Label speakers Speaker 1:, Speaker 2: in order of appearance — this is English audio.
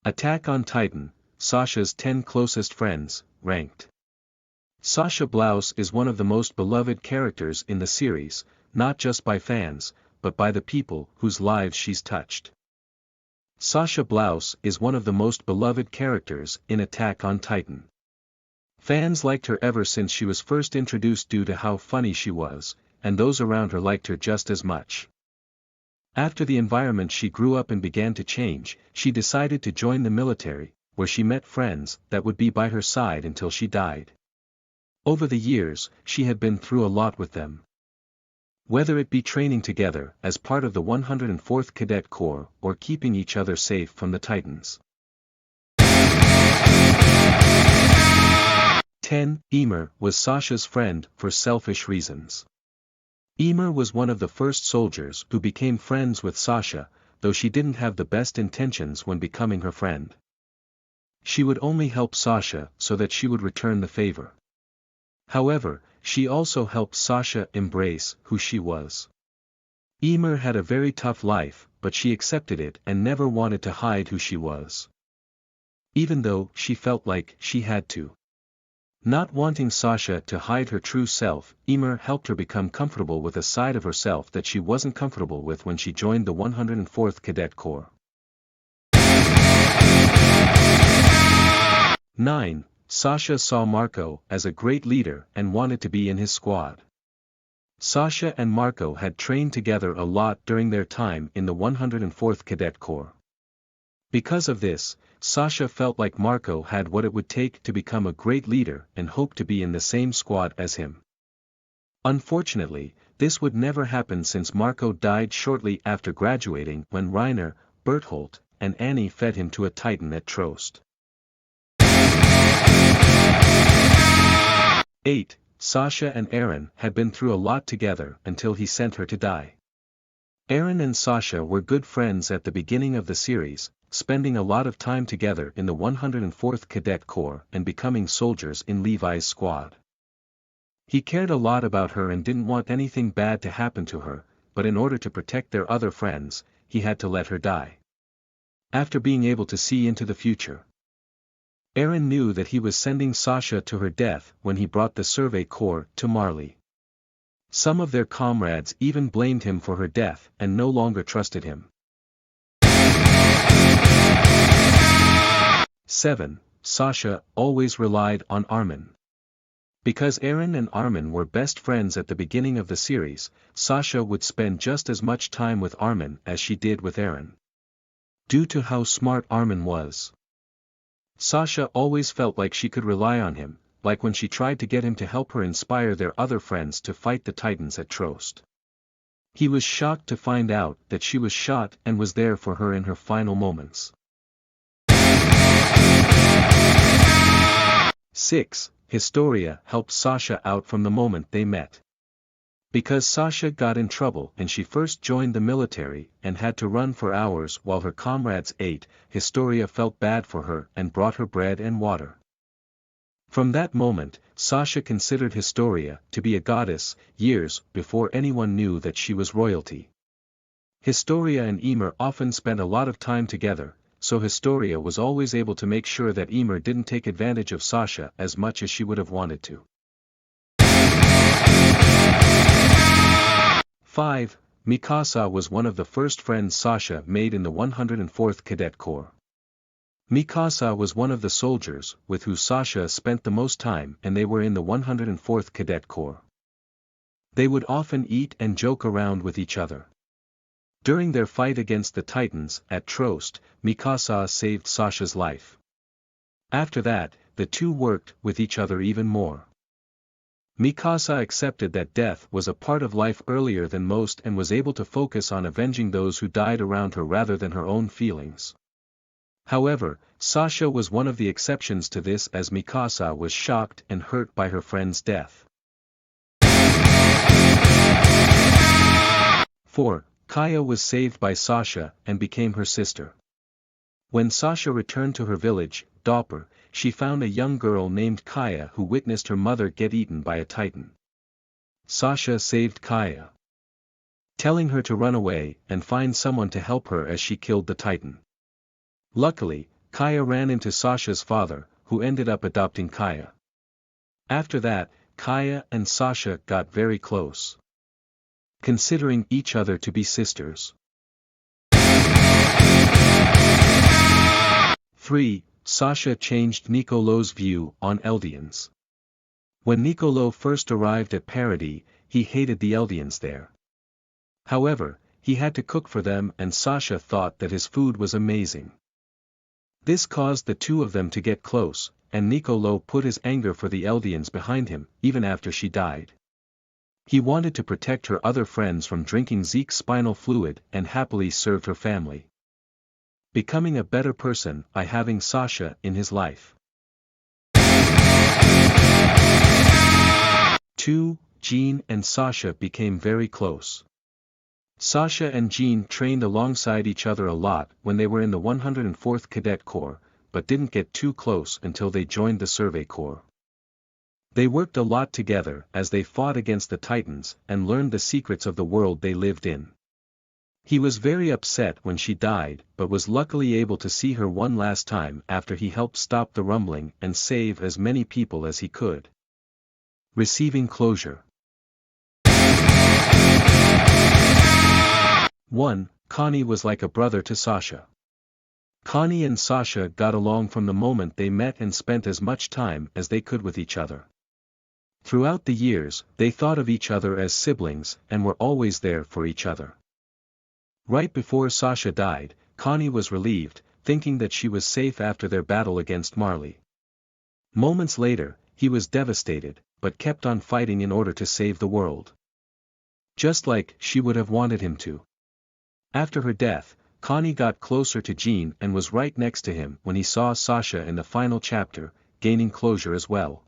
Speaker 1: Attack on Titan, Sasha's 10 closest friends, ranked. Sasha Blouse is one of the most beloved characters in the series, not just by fans, but by the people whose lives she's touched. Sasha Blouse is one of the most beloved characters in Attack on Titan. Fans liked her ever since she was first introduced due to how funny she was, and those around her liked her just as much. After the environment she grew up in began to change, she decided to join the military, where she met friends that would be by her side until she died. Over the years, she had been through a lot with them. Whether it be training together as part of the 104th Cadet Corps or keeping each other safe from the Titans. 10. Emer was Sasha's friend for selfish reasons. Emer was one of the first soldiers who became friends with Sasha, though she didn't have the best intentions when becoming her friend. She would only help Sasha so that she would return the favor. However, she also helped Sasha embrace who she was. Emer had a very tough life, but she accepted it and never wanted to hide who she was. Even though she felt like she had to. Not wanting Sasha to hide her true self, Emer helped her become comfortable with a side of herself that she wasn't comfortable with when she joined the 104th Cadet Corps. 9. Sasha saw Marco as a great leader and wanted to be in his squad. Sasha and Marco had trained together a lot during their time in the 104th Cadet Corps. Because of this, Sasha felt like Marco had what it would take to become a great leader and hoped to be in the same squad as him. Unfortunately, this would never happen since Marco died shortly after graduating when Reiner, Berthold, and Annie fed him to a Titan at Trost. 8. Sasha and Eren had been through a lot together until he sent her to die. Eren and Sasha were good friends at the beginning of the series, spending a lot of time together in the 104th Cadet Corps and becoming soldiers in Levi's squad. He cared a lot about her and didn't want anything bad to happen to her, but in order to protect their other friends, he had to let her die. After being able to see into the future, Eren knew that he was sending Sasha to her death when he brought the Survey Corps to Marley. Some of their comrades even blamed him for her death and no longer trusted him. 7. Sasha always relied on Armin. Because Eren and Armin were best friends at the beginning of the series, Sasha would spend just as much time with Armin as she did with Eren. Due to how smart Armin was, Sasha always felt like she could rely on him, like when she tried to get him to help her inspire their other friends to fight the Titans at Trost. He was shocked to find out that she was shot and was there for her in her final moments. 6. Historia helped Sasha out from the moment they met. Because Sasha got in trouble and she first joined the military and had to run for hours while her comrades ate, Historia felt bad for her and brought her bread and water. From that moment, Sasha considered Historia to be a goddess, years before anyone knew that she was royalty. Historia and Emer often spent a lot of time together, so Historia was always able to make sure that Emer didn't take advantage of Sasha as much as she would have wanted to. 5. Mikasa was one of the first friends Sasha made in the 104th Cadet Corps. Mikasa was one of the soldiers with who Sasha spent the most time and they were in the 104th Cadet Corps. They would often eat and joke around with each other. During their fight against the Titans at Trost, Mikasa saved Sasha's life. After that, the two worked with each other even more. Mikasa accepted that death was a part of life earlier than most and was able to focus on avenging those who died around her rather than her own feelings. However, Sasha was one of the exceptions to this as Mikasa was shocked and hurt by her friend's death. 4. Kaya was saved by Sasha and became her sister. When Sasha returned to her village, Dopper, she found a young girl named Kaya who witnessed her mother get eaten by a Titan. Sasha saved Kaya, telling her to run away and find someone to help her as she killed the Titan. Luckily, Kaya ran into Sasha's father, who ended up adopting Kaya. After that, Kaya and Sasha got very close, considering each other to be sisters. 3. Sasha changed Nicolo's view on Eldians. When Nicolo first arrived at Paradis, he hated the Eldians there. However, he had to cook for them and Sasha thought that his food was amazing. This caused the two of them to get close, and Nicolo put his anger for the Eldians behind him, even after she died. He wanted to protect her other friends from drinking Zeke's spinal fluid and happily served her family, becoming a better person by having Sasha in his life. 2. Jean and Sasha became very close. Sasha and Jean trained alongside each other a lot when they were in the 104th Cadet Corps, but didn't get too close until they joined the Survey Corps. They worked a lot together as they fought against the Titans and learned the secrets of the world they lived in. He was very upset when she died but was luckily able to see her one last time after he helped stop the rumbling and save as many people as he could. Receiving closure. 1. Connie was like a brother to Sasha. Connie and Sasha got along from the moment they met and spent as much time as they could with each other. Throughout the years, they thought of each other as siblings and were always there for each other. Right before Sasha died, Connie was relieved, thinking that she was safe after their battle against Marley. Moments later, he was devastated, but kept on fighting in order to save the world, just like she would have wanted him to. After her death, Connie got closer to Jean and was right next to him when he saw Sasha in the final chapter, gaining closure as well.